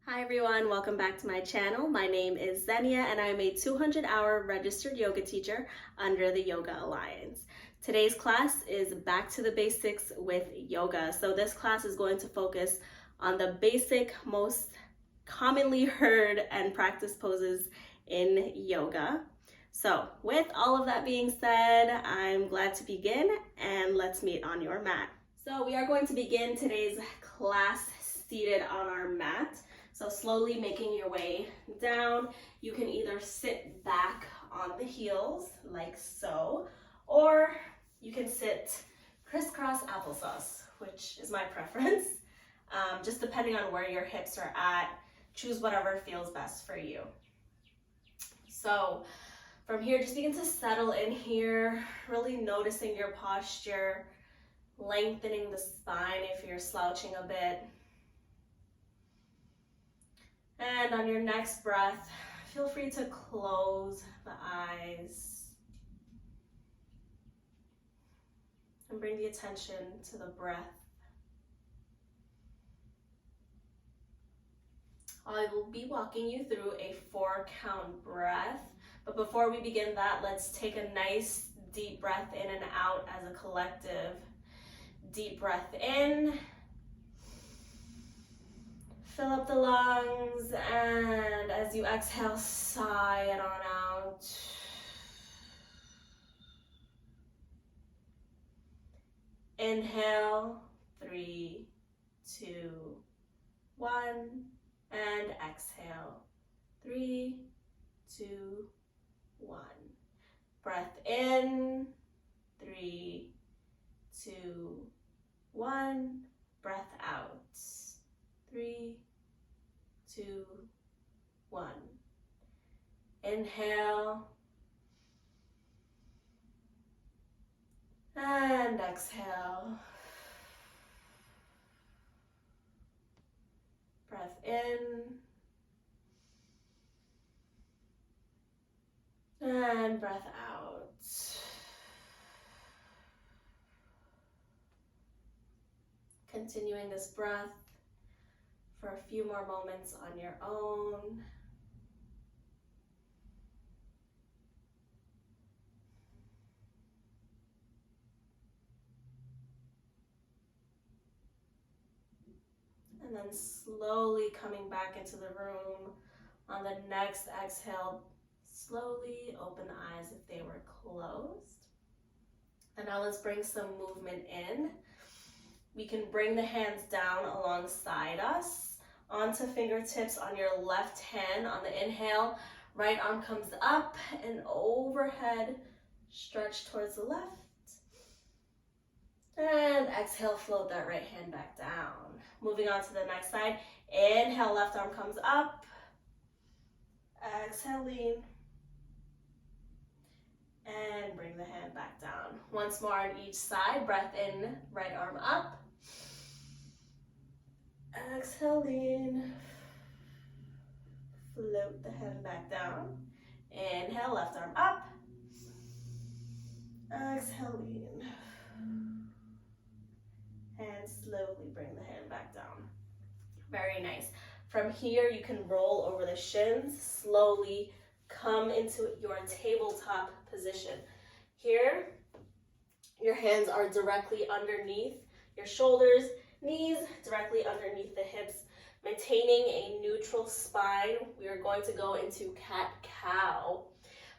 Hi everyone, welcome back to my channel. My name is Xenia and I'm a 200-hour registered yoga teacher under the Yoga Alliance. Today's class is Back to the Basics with Yoga. So this class is going to focus on the basic, most commonly heard and practiced poses in yoga. So with all of that being said, I'm glad to begin and let's meet on your mat. So we are going to begin today's class seated on our mat. So slowly making your way down, you can either sit back on the heels like so, or you can sit crisscross applesauce, which is my preference. Just depending on where your hips are at, choose whatever feels best for you. So from here, just begin to settle in here, really noticing your posture, lengthening the spine if you're slouching a bit. And on your next breath, feel free to close the eyes and bring the attention to the breath. I will be walking you through a 4-count breath, but before we begin that, let's take a nice deep breath in and out as a collective. Deep breath in. Fill up the lungs, and as you exhale, sigh it on out. Inhale, 3, 2, 1, and exhale, 3, 2, 1. Breath in, 3, 2, 1. Breath out, 3, 2, 1. Inhale. And exhale. Breath in. And breath out. Continuing this breath for a few more moments on your own. And then slowly coming back into the room. On the next exhale, slowly open the eyes if they were closed. And now let's bring some movement in. We can bring the hands down alongside us onto fingertips on your left hand. On the inhale, right arm comes up and overhead, stretch towards the left. And exhale, float that right hand back down. Moving on to the next side. Inhale, left arm comes up. Exhale, lean. And bring the hand back down. Once more on each side. Breath in, right arm up. Exhale, lean. Float the hand back down. Inhale, left arm up. Exhale, lean. And slowly bring the hand back down. Very nice. From here, you can roll over the shins, slowly come into your tabletop position. Here, your hands are directly underneath your shoulders, knees directly underneath the hips, maintaining a neutral spine. We are going to go into cat-cow.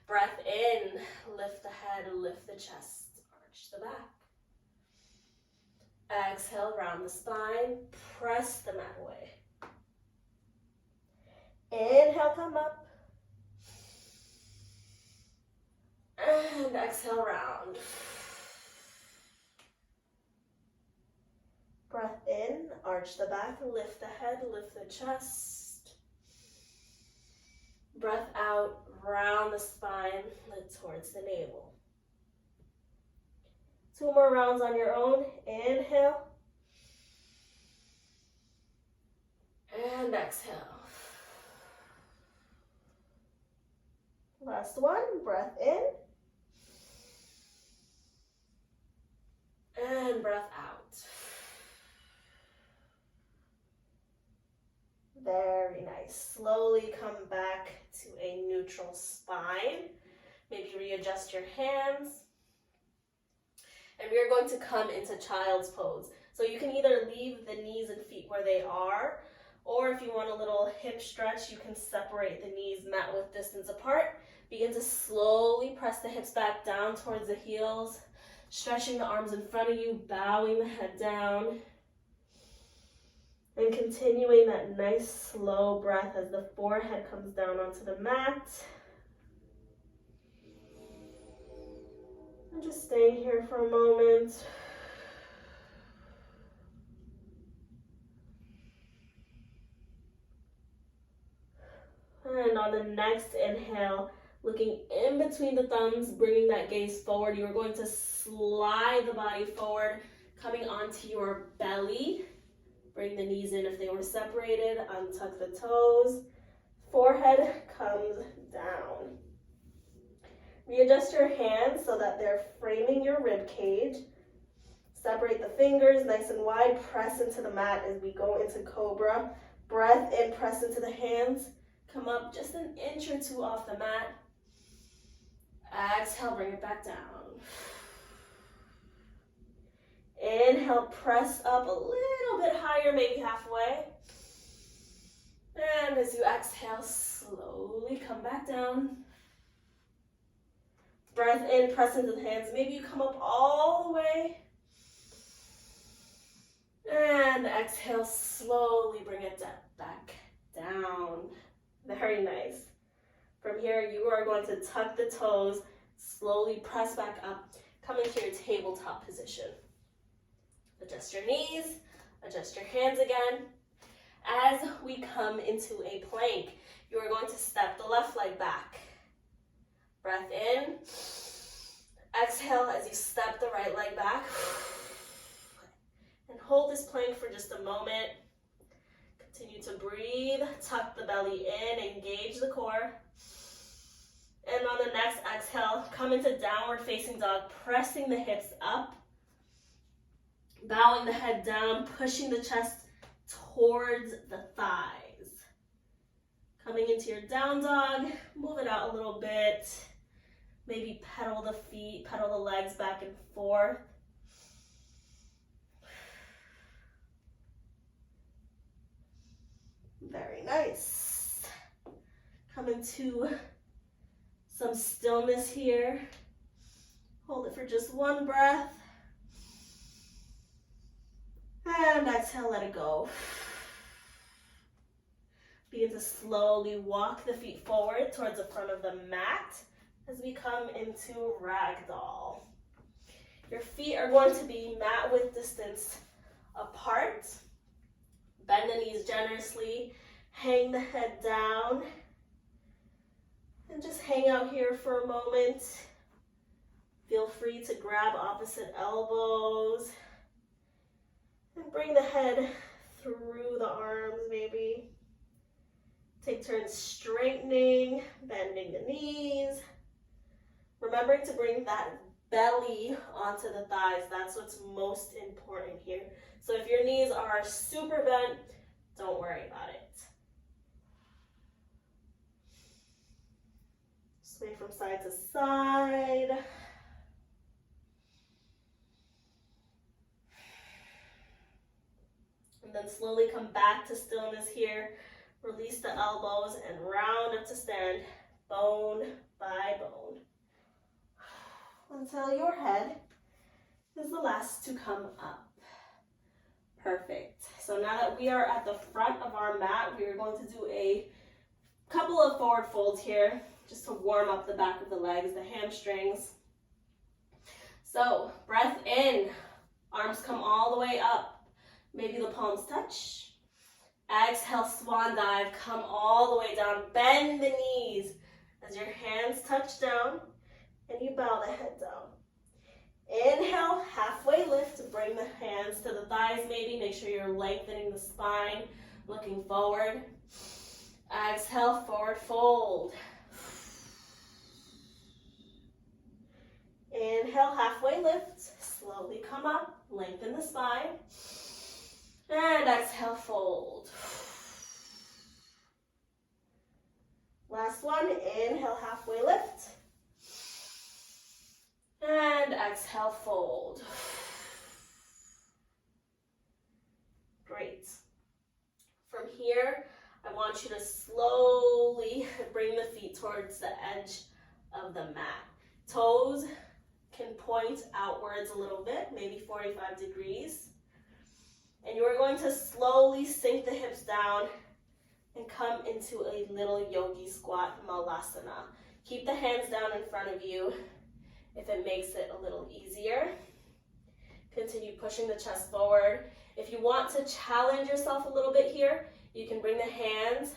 Breath in, lift the head, lift the chest, arch the back. Exhale, round the spine, press the mat away. Inhale, come up. And exhale, round. Breath in, arch the back, lift the head, lift the chest. Breath out, round the spine, lift towards the navel. 2 more rounds on your own. Inhale. And exhale. Last one, breath in. And breath out. Very nice. Slowly come back to a neutral spine. Maybe readjust your hands. And we are going to come into child's pose. So you can either leave the knees and feet where they are, or if you want a little hip stretch, you can separate the knees mat width distance apart. Begin to slowly press the hips back down towards the heels, stretching the arms in front of you, bowing the head down, and continuing that nice slow breath as the forehead comes down onto the mat. And just staying here for a moment. And on the next inhale, looking in between the thumbs, bringing that gaze forward, you're going to slide the body forward, coming onto your belly. Bring the knees in if they were separated, untuck the toes. Forehead comes down. Readjust your hands so that they're framing your rib cage. Separate the fingers nice and wide, press into the mat as we go into cobra. Breath in, press into the hands. Come up just an inch or two off the mat. Exhale, bring it back down. Inhale, press up a little bit higher, maybe halfway. And as you exhale, slowly come back down. Breath in, press into the hands. Maybe you come up all the way. And exhale, slowly bring it back down. Very nice. From here, you are going to tuck the toes, slowly press back up, come into your tabletop position. Adjust your knees, adjust your hands again. As we come into a plank, you are going to step the left leg back. Breath in. Exhale as you step the right leg back. And hold this plank for just a moment. Continue to breathe, tuck the belly in, engage the core. And on the next exhale, come into downward facing dog, pressing the hips up, bowing the head down, pushing the chest towards the thighs. Coming into your down dog, move it out a little bit. Maybe pedal the feet, pedal the legs back and forth. Very nice. Come into some stillness here. Hold it for just one breath. And exhale, let it go. Begin to slowly walk the feet forward towards the front of the mat as we come into ragdoll. Your feet are going to be mat width distance apart. Bend the knees generously, hang the head down, and just hang out here for a moment. Feel free to grab opposite elbows and bring the head through the arms maybe. Take turns straightening, bending the knees. Remembering to bring that belly onto the thighs. That's what's most important here. So if your knees are super bent, don't worry about it. Sway from side to side. And then slowly come back to stillness here. Release the elbows and round up to stand, bone by bone. Until your head is the last to come up. Perfect. So now that we are at the front of our mat, we are going to do a couple of forward folds here, just to warm up the back of the legs, the hamstrings. So breath in, arms come all the way up. Maybe the palms touch. Exhale, swan dive, come all the way down. Bend the knees as your hands touch down and you bow the head down. Inhale, halfway lift, bring the hands to the thighs maybe. Make sure you're lengthening the spine, looking forward. Exhale, forward fold. Inhale, halfway lift, slowly come up, lengthen the spine. And exhale, fold. one. Inhale, halfway lift. And exhale, fold. Great. From here, I want you to slowly bring the feet towards the edge of the mat. Toes can point outwards a little bit, maybe 45 degrees. And you are going to slowly sink the hips down and come into a little yogi squat malasana. Keep the hands down in front of you if it makes it a little easier. Continue pushing the chest forward. If you want to challenge yourself a little bit here, you can bring the hands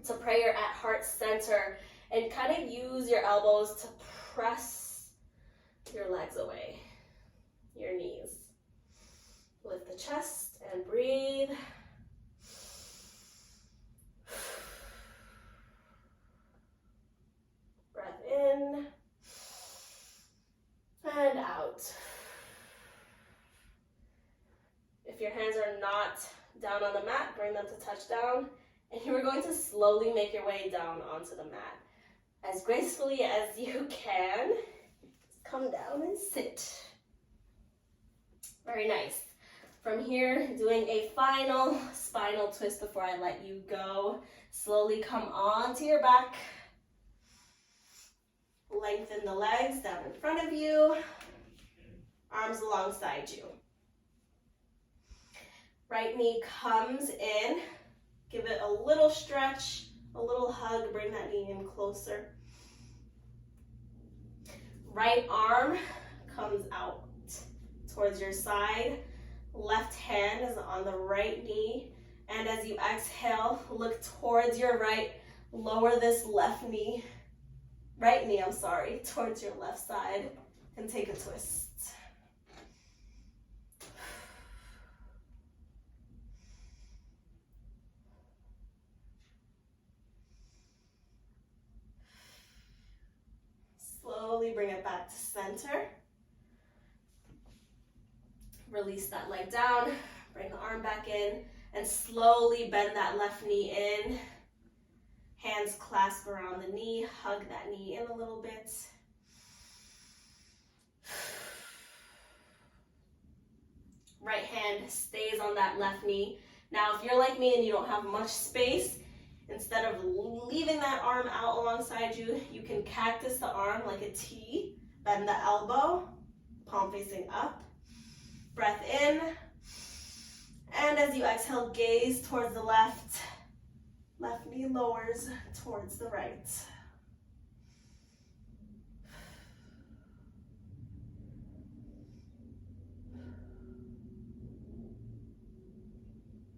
to prayer at heart center and kind of use your elbows to press your legs away, your knees. Lift the chest and breathe. Breath in and out. If your hands are not down on the mat, bring them to touch down, and you are going to slowly make your way down onto the mat. As gracefully as you can, come down and sit. Very nice. From here, doing a final spinal twist before I let you go. Slowly come onto your back. Lengthen the legs down in front of you. Arms alongside you. Right knee comes in. Give it a little stretch, a little hug. Bring that knee in closer. Right arm comes out towards your side. Left hand is on the right knee. And as you exhale, look towards your right. Lower this right knee, towards your left side. And take a twist. Slowly bring it back to center. Release that leg down, bring the arm back in, and slowly bend that left knee in. Hands clasp around the knee, hug that knee in a little bit. Right hand stays on that left knee. Now, if you're like me and you don't have much space, instead of leaving that arm out alongside you, you can cactus the arm like a T, bend the elbow, palm facing up. Breath in, and as you exhale, gaze towards the left. Left knee lowers towards the right.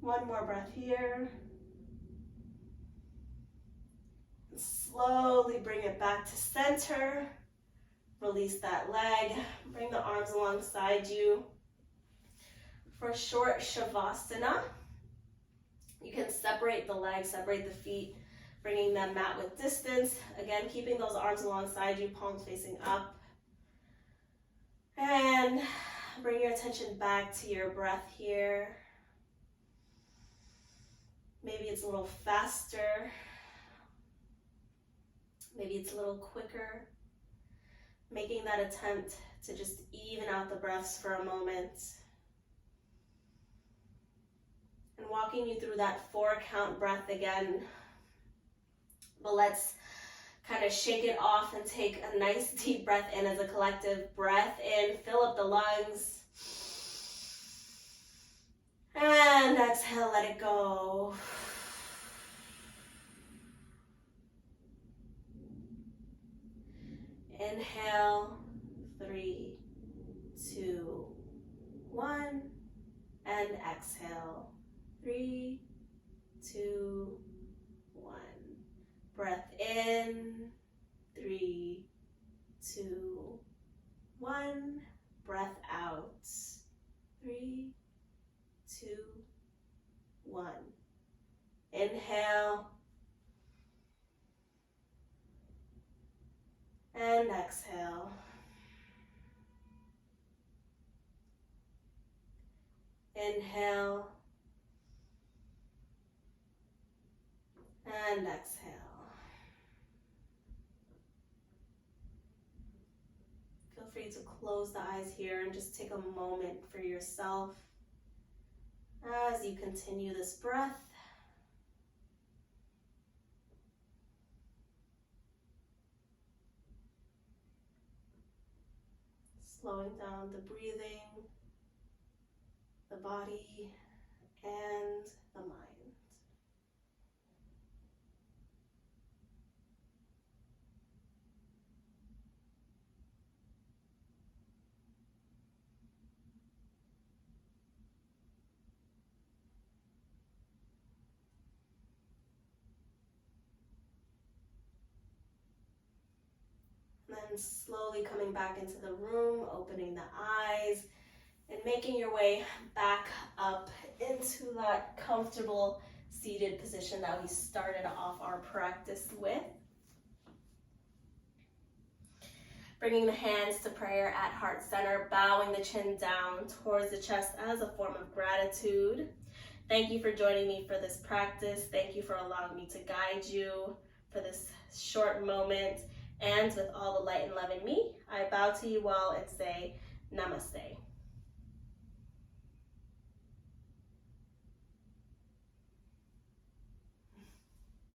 One more breath here. Slowly bring it back to center. Release that leg. Bring the arms alongside you. For short Shavasana, you can separate the legs, separate the feet, bringing them mat width distance. Again, keeping those arms alongside you, palms facing up. And bring your attention back to your breath here. Maybe it's a little faster. Maybe it's a little quicker. Making that attempt to just even out the breaths for a moment. And walking you through that 4-count breath again. But let's kind of shake it off and take a nice deep breath in as a collective. Breath in, fill up the lungs. And exhale, let it go. Inhale, 3, 2, 1, and exhale, 3, 2, 1. Breath in, 3, 2, 1. Breath out, 3, 2, 1. Inhale. And exhale. Inhale. And exhale. free to close the eyes here and just take a moment for yourself as you continue this breath. Slowing down the breathing, the body, and the mind. And then slowly coming back into the room, opening the eyes, and making your way back up into that comfortable seated position that we started off our practice with. Bringing the hands to prayer at heart center, bowing the chin down towards the chest as a form of gratitude. Thank you for joining me for this practice. Thank you for allowing me to guide you for this short moment. And with all the light and love in me, I bow to you all and say namaste.